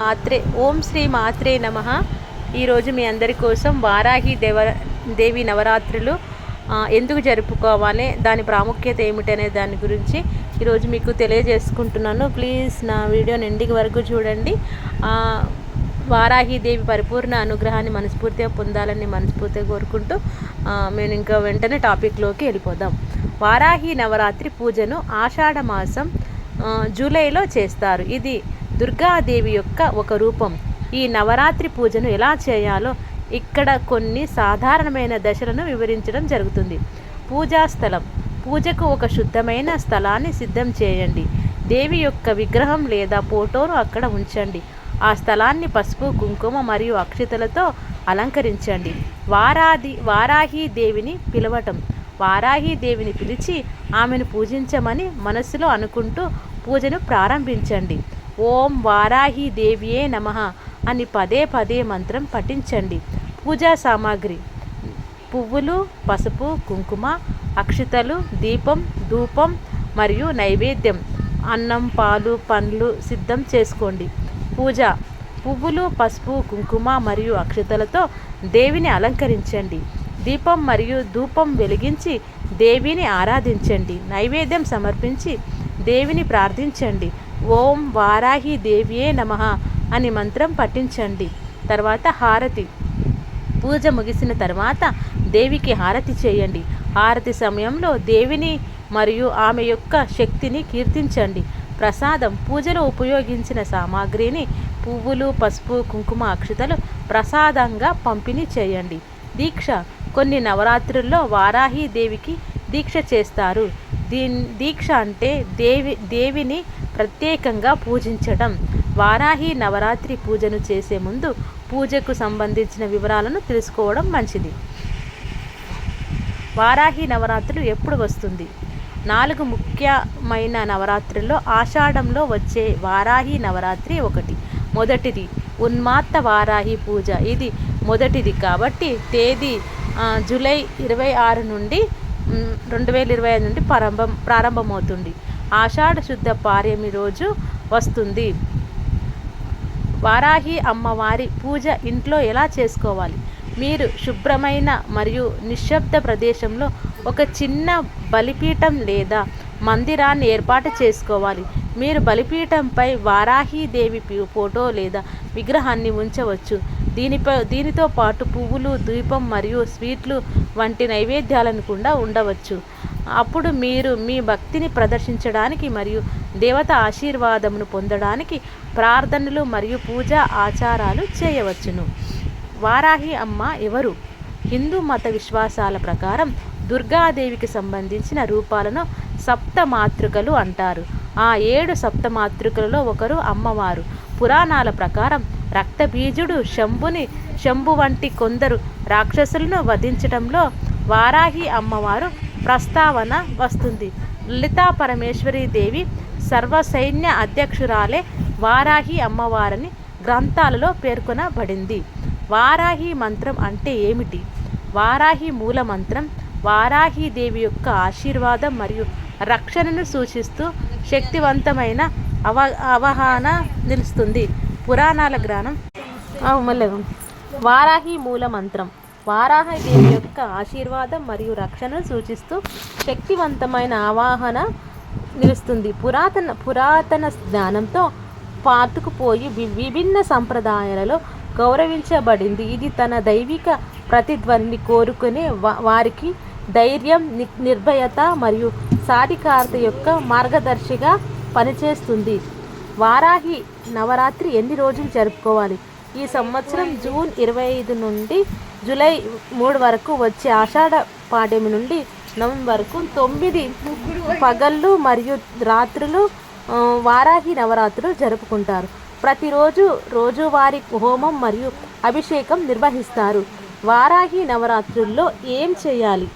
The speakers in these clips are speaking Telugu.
ఓం శ్రీ మాత్రే నమః. ఈరోజు మీ అందరి కోసం వారాహి దేవి నవరాత్రులు ఎందుకు జరుపుకోవాలి, దాని ప్రాముఖ్యత ఏమిటనే దాని గురించి ఈరోజు మీకు తెలియజేసుకుంటున్నాను. ప్లీజ్ నా వీడియోని ఎండింగ్ వరకు చూడండి. వారాహి దేవి పరిపూర్ణ అనుగ్రహాన్ని మనస్ఫూర్తిగా పొందాలని మనస్ఫూర్తిగా కోరుకుంటూ మేము ఇంకా వెంటనే టాపిక్లోకి వెళ్ళిపోదాం. వారాహి నవరాత్రి పూజను ఆషాఢ మాసం జూలైలో చేస్తారు. ఇది దుర్గాదేవి యొక్క ఒక రూపం. ఈ నవరాత్రి పూజను ఎలా చేయాలో ఇక్కడ కొన్ని సాధారణమైన దశలను వివరించడం జరుగుతుంది. పూజా స్థలం. పూజకు ఒక శుద్ధమైన స్థలాన్ని సిద్ధం చేయండి. దేవి యొక్క విగ్రహం లేదా ఫోటోను అక్కడ ఉంచండి. ఆ స్థలాన్ని పసుపు, కుంకుమ మరియు అక్షతలతో అలంకరించండి. వారాహి దేవిని పిలవటం. వారాహి దేవిని పిలిచి ఆమెను పూజించమని మనసులో అనుకుంటూ పూజను ప్రారంభించండి. ఓం వారాహి దేవియే నమః అని పదే పదే మంత్రం పఠించండి. పూజా సామాగ్రి: పువ్వులు, పసుపు, కుంకుమ, అక్షతలు, దీపం, ధూపం మరియు నైవేద్యం, అన్నం, పాలు, పండ్లు సిద్ధం చేసుకోండి. పూజ: పువ్వులు, పసుపు, కుంకుమ మరియు అక్షతలతో దేవిని అలంకరించండి. దీపం మరియు ధూపం వెలిగించి దేవిని ఆరాధించండి. నైవేద్యం సమర్పించి దేవిని ప్రార్థించండి. ఓం వారాహి దేవియే నమః అని మంత్రం పఠించండి. తర్వాత హారతి. పూజ ముగిసిన తర్వాత దేవికి హారతి చేయండి. హారతి సమయంలో దేవిని మరియు ఆమె యొక్క శక్తిని కీర్తించండి. ప్రసాదం. పూజలో ఉపయోగించిన సామాగ్రిని పువ్వులు, పసుపు, కుంకుమ, అక్షతలు ప్రసాదంగా పంపిణీ చేయండి. దీక్ష. కొన్ని నవరాత్రుల్లో వారాహి దేవికి దీక్ష చేస్తారు. దీక్ష అంటే దేవిని ప్రత్యేకంగా పూజించడం. వారాహి నవరాత్రి పూజను చేసే ముందు పూజకు సంబంధించిన వివరాలను తెలుసుకోవడం మంచిది. వారాహి నవరాత్రులు ఎప్పుడు వస్తుంది? 4 ముఖ్యమైన నవరాత్రుల్లో ఆషాఢంలో వచ్చే వారాహి నవరాత్రి ఒకటి. మొదటిది ఉన్మాత్త వారాహి పూజ. ఇది మొదటిది కాబట్టి తేదీ జూలై 26 నుండి 2025 నుండి ప్రారంభమవుతుంది. ఆషాఢ శుద్ధ పాడ్యమి రోజు వస్తుంది. వారాహి అమ్మవారి పూజ ఇంట్లో ఎలా చేసుకోవాలి? మీరు శుభ్రమైన మరియు నిశ్శబ్ద ప్రదేశంలో ఒక చిన్న బలిపీఠం లేదా మందిరాన్ని ఏర్పాటు చేసుకోవాలి. మీరు బలిపీఠంపై వారాహి దేవి ఫోటో లేదా విగ్రహాన్ని ఉంచవచ్చు. దీనితో పాటు పువ్వులు, దీపం మరియు స్వీట్లు వంటి నైవేద్యాలను కూడా ఉండవచ్చు. అప్పుడు మీరు మీ భక్తిని ప్రదర్శించడానికి మరియు దేవత ఆశీర్వాదమును పొందడానికి ప్రార్థనలు మరియు పూజా ఆచారాలు చేయవచ్చును. వారాహి అమ్మ ఎవరు? హిందూ మత విశ్వాసాల ప్రకారం దుర్గాదేవికి సంబంధించిన రూపాలను సప్తమాతృకలు అంటారు. ఆ 7 సప్తమాతృకలలో ఒకరు అమ్మవారు. పురాణాల ప్రకారం రక్తబీజుడు శంభు వంటి కొందరు రాక్షసులను వధించడంలో వారాహి అమ్మవారు ప్రస్తావన వస్తుంది. లలితా పరమేశ్వరి దేవి సర్వసైన్య అధ్యక్షురాలే వారాహి అమ్మవారని గ్రంథాలలో పేర్కొనబడింది. వారాహి మంత్రం అంటే ఏమిటి? వారాహి మూల మంత్రం వారాహి దేవి యొక్క ఆశీర్వాదం మరియు రక్షణను సూచిస్తూ శక్తివంతమైన అవగాహన నిలుస్తుంది. పురాణాల జ్ఞానం. వారాహి మూల మంత్రం వారాహి దేవి యొక్క ఆశీర్వాదం మరియు రక్షణను సూచిస్తూ శక్తివంతమైన ఆవాహన నిలుస్తుంది. పురాతన జ్ఞానంతో పాతుకుపోయి విభిన్న సంప్రదాయాలలో గౌరవించబడింది. ఇది తన దైవిక ప్రతిధ్వనిని కోరుకునే వారికి ధైర్యం, నిర్భయత మరియు సాధికారత యొక్క మార్గదర్శిగా పనిచేస్తుంది. వారాహి నవరాత్రి ఎన్ని రోజులు జరుపుకోవాలి? ఈ సంవత్సరం జూన్ 25 నుండి జూలై 3 వరకు వచ్చే ఆషాఢ పాడ్యమి నుండి నవంబర్ వరకు 9 పగళ్ళు మరియు రాత్రులు వారాహి నవరాత్రులు జరుపుకుంటారు. ప్రతిరోజు రోజువారీ హోమం మరియు అభిషేకం నిర్వహిస్తారు. వారాహి నవరాత్రుల్లో ఏం చేయాలి?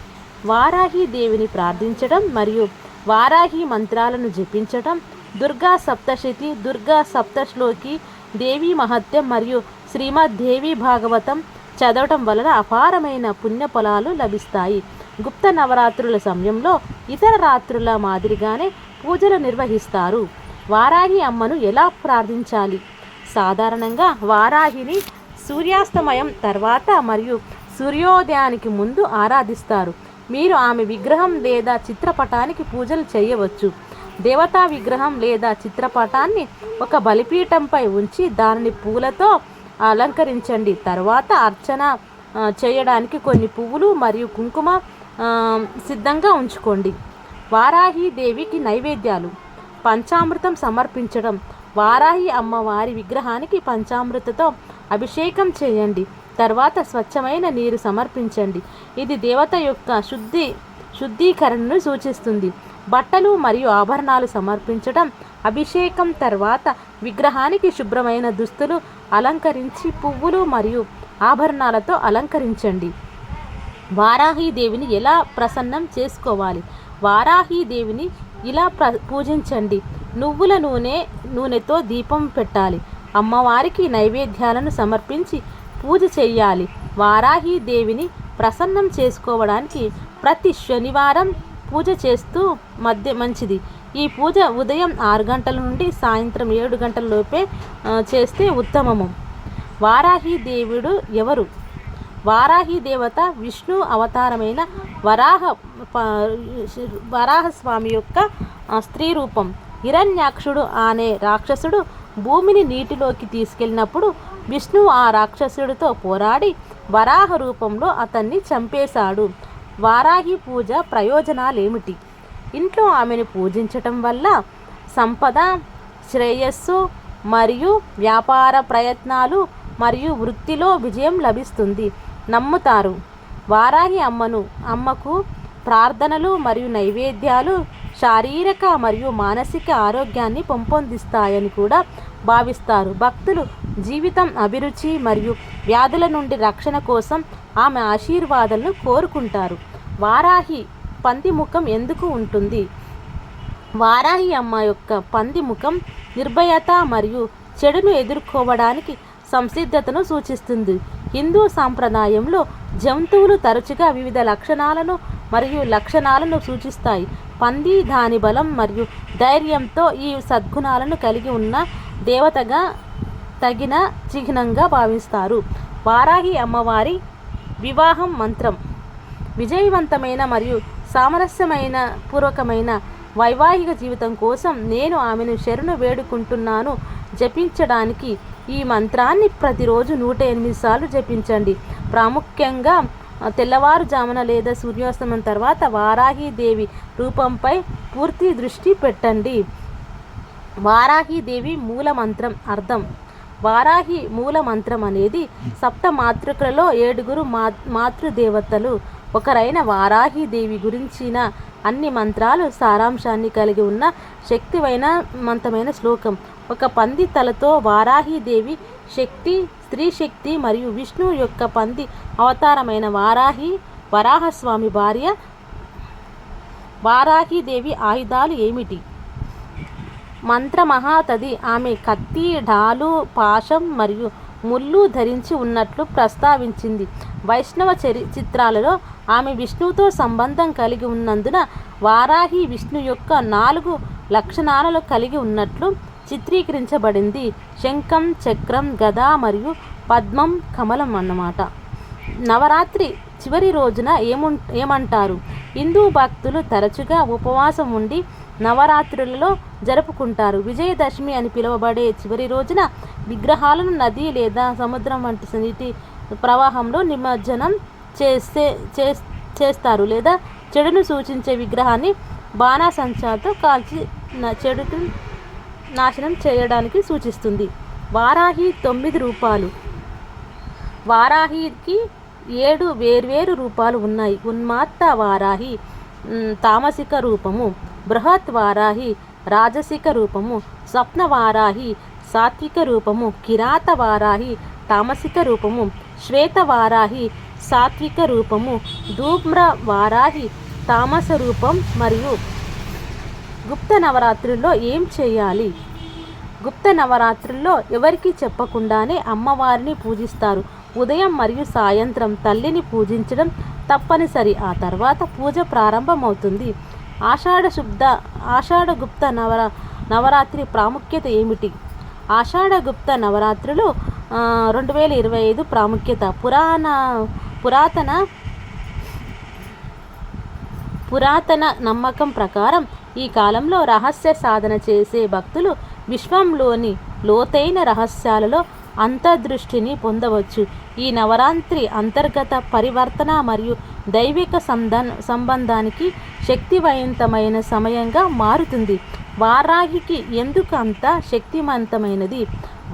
వారాహి దేవిని ప్రార్థించడం మరియు వారాహి మంత్రాలను జపించడం, దుర్గా సప్తశతి, దుర్గా సప్తశ్లోకి, దేవి మహత్యం మరియు శ్రీమద్ దేవి భాగవతం చదవటం వలన అపారమైన పుణ్య ఫలాలు లభిస్తాయి. గుప్త నవరాత్రుల సమయంలో ఇతర రాత్రుల మాదిరిగానే పూజలు నిర్వహిస్తారు. వారాహి అమ్మను ఎలా ప్రార్థించాలి? సాధారణంగా వారాహిని సూర్యాస్తమయం తర్వాత మరియు సూర్యోదయానికి ముందు ఆరాధిస్తారు. మీరు ఆమె విగ్రహం లేదా చిత్రపటానికి పూజలు చేయవచ్చు. దేవతా విగ్రహం లేదా చిత్రపటాన్ని ఒక బలిపీఠంపై ఉంచి దానిని పూలతో అలంకరించండి. తర్వాత అర్చన చేయడానికి కొన్ని పువ్వులు మరియు కుంకుమ సిద్ధంగా ఉంచుకోండి. వారాహి దేవికి నైవేద్యాలు. పంచామృతం సమర్పించడం. వారాహి అమ్మవారి విగ్రహానికి పంచామృతతో అభిషేకం చేయండి. తర్వాత స్వచ్ఛమైన నీరు సమర్పించండి. ఇది దేవత యొక్క శుద్ధీకరణను సూచిస్తుంది. బట్టలు మరియు ఆభరణాలు సమర్పించడం. అభిషేకం తర్వాత విగ్రహానికి శుభ్రమైన దుస్తులు అలంకరించి పువ్వులు మరియు ఆభరణాలతో అలంకరించండి. వారాహి దేవిని ఎలా ప్రసన్నం చేసుకోవాలి? వారాహి దేవిని ఇలా పూజించండి. నువ్వుల నూనెతో దీపం పెట్టాలి. అమ్మవారికి నైవేద్యాలను సమర్పించి పూజ చేయాలి. వారాహి దేవిని ప్రసన్నం చేసుకోవడానికి ప్రతి శనివారం పూజ చేస్తూ మంచిది. ఈ పూజ ఉదయం 6 గంటల నుండి సాయంత్రం 7 గంటల లోపే చేస్తే ఉత్తమము. వారాహి దేవుడు ఎవరు? వారాహి దేవత విష్ణు అవతారమైన వరాహస్వామి యొక్క స్త్రీ రూపం. హిరణ్యాక్షుడు అనే రాక్షసుడు భూమిని నీటిలోకి తీసుకెళ్ళినప్పుడు విష్ణు ఆ రాక్షసుడితో పోరాడి వరాహ రూపంలో అతన్ని చంపేశాడు. వారాహి పూజ ప్రయోజనాలేమిటి? ఇంట్లో ఆమెను పూజించటం వల్ల సంపద, శ్రేయస్సు మరియు వ్యాపార ప్రయత్నాలు మరియు వృత్తిలో విజయం లభిస్తుంది నమ్ముతారు. వారాహి అమ్మకు ప్రార్థనలు మరియు నైవేద్యాలు శారీరక మరియు మానసిక ఆరోగ్యాన్ని పెంపొందిస్తాయని కూడా భావిస్తారు. భక్తులు జీవితం అభిరుచి మరియు వ్యాధుల నుండి రక్షణ కోసం ఆమె ఆశీర్వాదాలను కోరుకుంటారు. వారాహి పంది ముఖం ఎందుకు ఉంటుంది? వారాహి అమ్మ యొక్క పంది ముఖం నిర్భయత మరియు చెడును ఎదుర్కోవడానికి సంసిద్ధతను సూచిస్తుంది. హిందూ సాంప్రదాయంలో జంతువులు తరచుగా వివిధ లక్షణాలను సూచిస్తాయి. పంది దాని బలం మరియు ధైర్యంతో ఈ సద్గుణాలను కలిగి ఉన్న దేవతగా తగిన చిహ్నంగా భావిస్తారు. వారాహి అమ్మవారి వివాహం మంత్రం. విజయవంతమైన మరియు సామరస్యమైన పూర్వకమైన వైవాహిక జీవితం కోసం నేను ఆమెను శరణు వేడుకుంటున్నాను. జపించడానికి ఈ మంత్రాన్ని ప్రతిరోజు 108 సార్లు జపించండి. ప్రాముఖ్యంగా తెల్లవారుజామున లేదా సూర్యాస్తమయం తర్వాత వారాహి దేవి రూపంపై పూర్తి దృష్టి పెట్టండి. వారాహి దేవి మూల మంత్రం అర్థం. వారాహి మూల మంత్రం అనేది సప్త మాతృకలలో 7 మాతృదేవతలు ఒకరైన వారాహి దేవి గురించిన అన్ని మంత్రాలు సారాంశాన్ని కలిగి ఉన్న శక్తివంతమైన శ్లోకం. ఒక పంది తలతో వారాహి దేవి శక్తి, స్త్రీ శక్తి మరియు విష్ణు యొక్క పంది అవతారమైన వరాహస్వామి భార్య. వారాహి దేవి ఆయుధాలు ఏమిటి? మంత్ర మహాతది ఆమె కత్తి, ఢాలు, పాశం మరియు ముళ్ళు ధరించి ఉన్నట్లు ప్రస్తావించింది. వైష్ణవ చిత్రాలలో ఆమె విష్ణువుతో సంబంధం కలిగి ఉన్నందున వారాహి విష్ణు యొక్క 4 లక్షణాలను కలిగి ఉన్నట్లు చిత్రీకరించబడింది. శంఖం, చక్రం, గద మరియు పద్మం, కమలం అన్నమాట. నవరాత్రి చివరి రోజున ఏమంటారు? హిందూ భక్తులు తరచుగా ఉపవాసం ఉండి నవరాత్రులలో జరుపుకుంటారు. విజయదశమి అని పిలువబడే చివరి రోజున విగ్రహాలను నది లేదా సముద్రం వంటి నీటి ప్రవాహంలో నిమజ్జనం చేస్తారు లేదా చెడును సూచించే విగ్రహాన్ని బాణాసంచాతో కాల్చి చెడును నాశనం చేయడానికి సూచిస్తుంది. వారాహి 9 రూపాలు. వారాహికి 7 వేర్వేరు రూపాలు ఉన్నాయి. ఉన్మాత్త వారాహి తామసిక రూపము, బృహత్ వారాహి రాజసిక రూపము, స్వప్న వారాహి సాత్విక రూపము, కిరాత వారాహి తామసిక రూపము, శ్వేత వారాహి సాత్విక రూపము, ధూమ్ర వారాహి తామస రూపం. మరియు గుప్త నవరాత్రుల్లో ఏం చేయాలి? గుప్త నవరాత్రుల్లో ఎవరికి చెప్పకుండానే అమ్మవారిని పూజిస్తారు. ఉదయం మరియు సాయంత్రం తల్లిని పూజించడం తప్పనిసరి. ఆ తర్వాత పూజ ప్రారంభమవుతుంది. ఆషాఢ గుప్త నవరాత్రి ప్రాముఖ్యత ఏమిటి? ఆషాఢగుప్త నవరాత్రులు 2025 ప్రాముఖ్యత. పురాతన నమ్మకం ప్రకారం ఈ కాలంలో రహస్య సాధన చేసే భక్తులు విశ్వంలోని లోతైన రహస్యాలలో అంతర్దృష్టిని పొందవచ్చు. ఈ నవరాత్రి అంతర్గత పరివర్తన మరియు దైవిక సంబంధానికి శక్తివంతమైన సమయంగా మారుతుంది. వారాహికి ఎందుకు అంత శక్తివంతమైనది?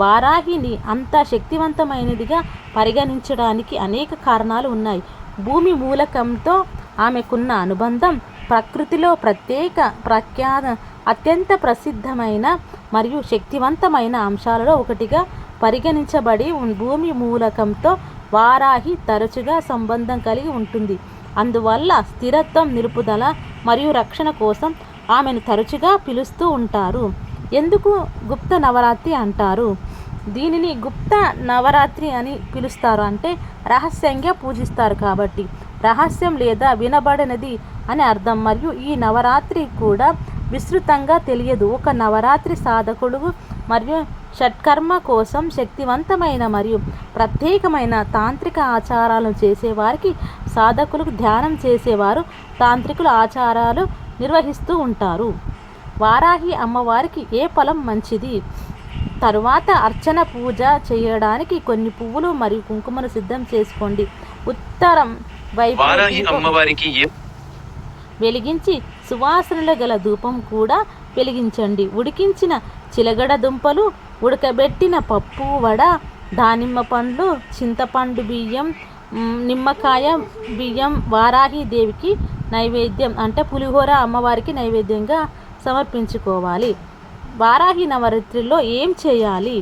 వారాహిని అంత శక్తివంతమైనదిగా పరిగణించడానికి అనేక కారణాలు ఉన్నాయి. భూమి మూలకంతో ఆమెకున్న అనుబంధం, ప్రకృతిలో అత్యంత ప్రసిద్ధమైన మరియు శక్తివంతమైన అంశాలలో ఒకటిగా పరిగణించబడి భూమి మూలకంతో వారాహి తరచుగా సంబంధం కలిగి ఉంటుంది. అందువల్ల స్థిరత్వం, నిలుపుదల మరియు రక్షణ కోసం ఆమెను తరచుగా పిలుస్తూ ఉంటారు. ఎందుకు గుప్త నవరాత్రి అంటారు? దీనిని గుప్త నవరాత్రి అని పిలుస్తారు అంటే రహస్యంగా పూజిస్తారు కాబట్టి. రహస్యం లేదా వినబడినది అని అర్థం. మరియు ఈ నవరాత్రి కూడా విస్తృతంగా తెలియదు. ఒక నవరాత్రి సాధకుడు మరియు షట్కర్మ కోసం శక్తివంతమైన మరియు ప్రత్యేకమైన తాంత్రిక ఆచారాలను చేసేవారికి, సాధకులకు ధ్యానం చేసేవారు తాంత్రికుల ఆచారాలు నిర్వహిస్తూ ఉంటారు. వారాహి అమ్మవారికి ఏ ఫలం మంచిది? తరువాత అర్చన పూజ చేయడానికి కొన్ని పువ్వులు మరియు కుంకుమను సిద్ధం చేసుకోండి. ఉత్తరం వైపు వెలిగించి సువాసనలు గల ధూపం కూడా వెలిగించండి. ఉడికించిన చిలగడ దుంపలు, ఉడకబెట్టిన పప్పు, వడ, దానిమ్మ పండ్లు, చింతపండు బియ్యం, నిమ్మకాయ బియ్యం వారాహి దేవికి నైవేద్యం అంటే పులిహోర అమ్మవారికి నైవేద్యంగా సమర్పించుకోవాలి. వారాహి నవరాత్రిలో ఏం చేయాలి?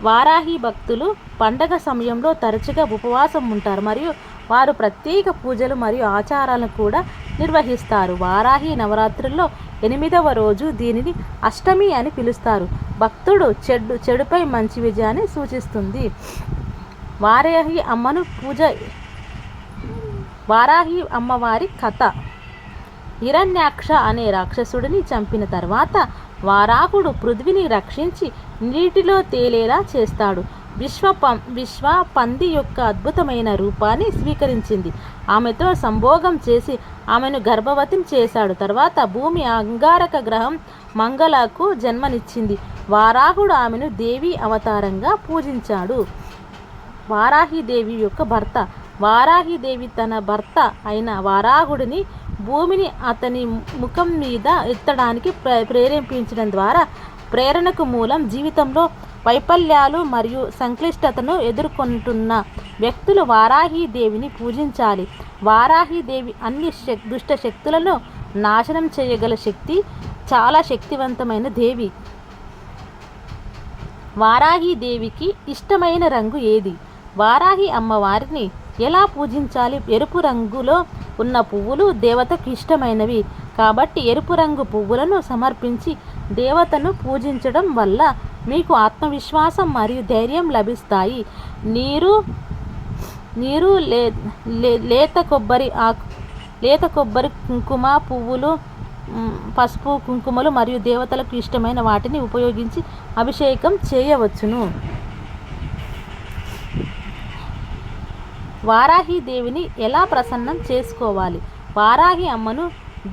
వారాహి భక్తులు పండగ సమయంలో తరచుగా ఉపవాసం ఉంటారు మరియు వారు ప్రత్యేక పూజలు మరియు ఆచారాలను కూడా నిర్వహిస్తారు. వారాహి నవరాత్రుల్లో 8వ రోజు దీనిని అష్టమి అని పిలుస్తారు. భక్తుడు చెడుపై మంచి విజయాన్ని సూచిస్తుంది. వారాహి అమ్మవారి కథ. హిరణ్యాక్ష అనే రాక్షసుడిని చంపిన తర్వాత వారాహుడు పృథ్వీని రక్షించి నీటిలో తేలేలా చేస్తాడు. విశ్వ పంది యొక్క అద్భుతమైన రూపాన్ని స్వీకరించింది. ఆమెతో సంభోగం చేసి ఆమెను గర్భవతిని చేశాడు. తర్వాత భూమి అంగారక గ్రహం మంగళకు జన్మనిచ్చింది. వారాహుడు ఆమెను దేవి అవతారంగా పూజించాడు. వారాహిదేవి యొక్క భర్త. వారాహిదేవి తన భర్త అయిన వారాహుడిని భూమిని అతని ముఖం మీద ఎత్తడానికి ప్రేరేపించడం ద్వారా ప్రేరణకు మూలం. జీవితంలో వైఫల్యాలు మరియు సంక్లిష్టతను ఎదుర్కొంటున్న వ్యక్తులు వారాహిదేవిని పూజించాలి. వారాహిదేవి అన్ని దుష్ట శక్తులను నాశనం చేయగల చాలా శక్తివంతమైన దేవి. వారాహిదేవికి ఇష్టమైన రంగు ఏది? వారాహి అమ్మవారిని ఎలా పూజించాలి? ఎరుపు రంగులో ఉన్న పువ్వులు దేవతకు ఇష్టమైనవి కాబట్టి ఎరుపు రంగు పువ్వులను సమర్పించి దేవతను పూజించడం వల్ల మీకు ఆత్మవిశ్వాసం మరియు ధైర్యం లభిస్తాయి. నీరు లేత కొబ్బరి కుంకుమ పువ్వులు, పసుపు, కుంకుమలు మరియు దేవతలకు ఇష్టమైన వాటిని ఉపయోగించి అభిషేకం చేయవచ్చును. వారాహి దేవిని ఎలా ప్రసన్నం చేసుకోవాలి? వారాహి అమ్మను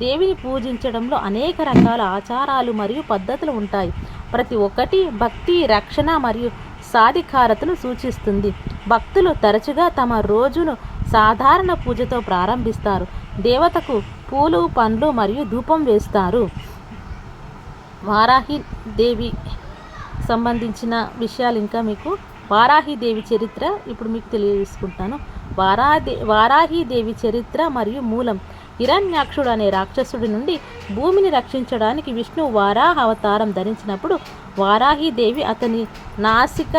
దేవిని పూజించడంలో అనేక రకాల ఆచారాలు మరియు పద్ధతులు ఉంటాయి. ప్రతి ఒక్కటి భక్తి, రక్షణ మరియు సాధికారతను సూచిస్తుంది. భక్తులు తరచుగా తమ రోజును సాధారణ పూజతో ప్రారంభిస్తారు. దేవతకు పూలు, పండ్లు మరియు ధూపం వేస్తారు. వారాహి దేవి సంబంధించిన విషయాలు ఇంకా మీకు వారాహిదేవి చరిత్ర ఇప్పుడు మీకు తెలియజేసుకుంటాను. వారాహిదేవి చరిత్ర మరియు మూలం. హిరణ్యాక్షుడు అనే రాక్షసుడి నుండి భూమిని రక్షించడానికి విష్ణువు వారాహ అవతారం ధరించినప్పుడు వారాహిదేవి అతని నాసిక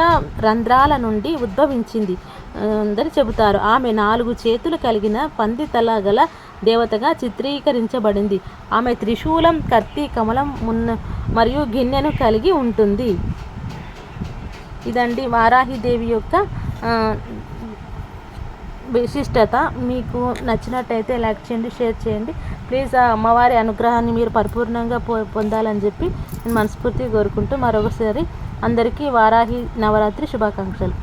రంధ్రాల నుండి ఉద్భవించింది అని చెబుతారు. ఆమె 4 చేతులు కలిగిన పంది తల గల దేవతగా చిత్రీకరించబడింది. ఆమె త్రిశూలం, కత్తి, కమలం మరియు గిన్నెను కలిగి ఉంటుంది. ఇదండి వారాహిదేవి యొక్క విశిష్టత. మీకు నచ్చినట్టయితే లైక్ చేయండి, షేర్ చేయండి. ప్లీజ్ ఆ అమ్మవారి అనుగ్రహాన్ని మీరు పరిపూర్ణంగా పొందాలని చెప్పి నేను మనస్ఫూర్తిగా కోరుకుంటూ మరొకసారి అందరికీ వారాహి నవరాత్రి శుభాకాంక్షలు.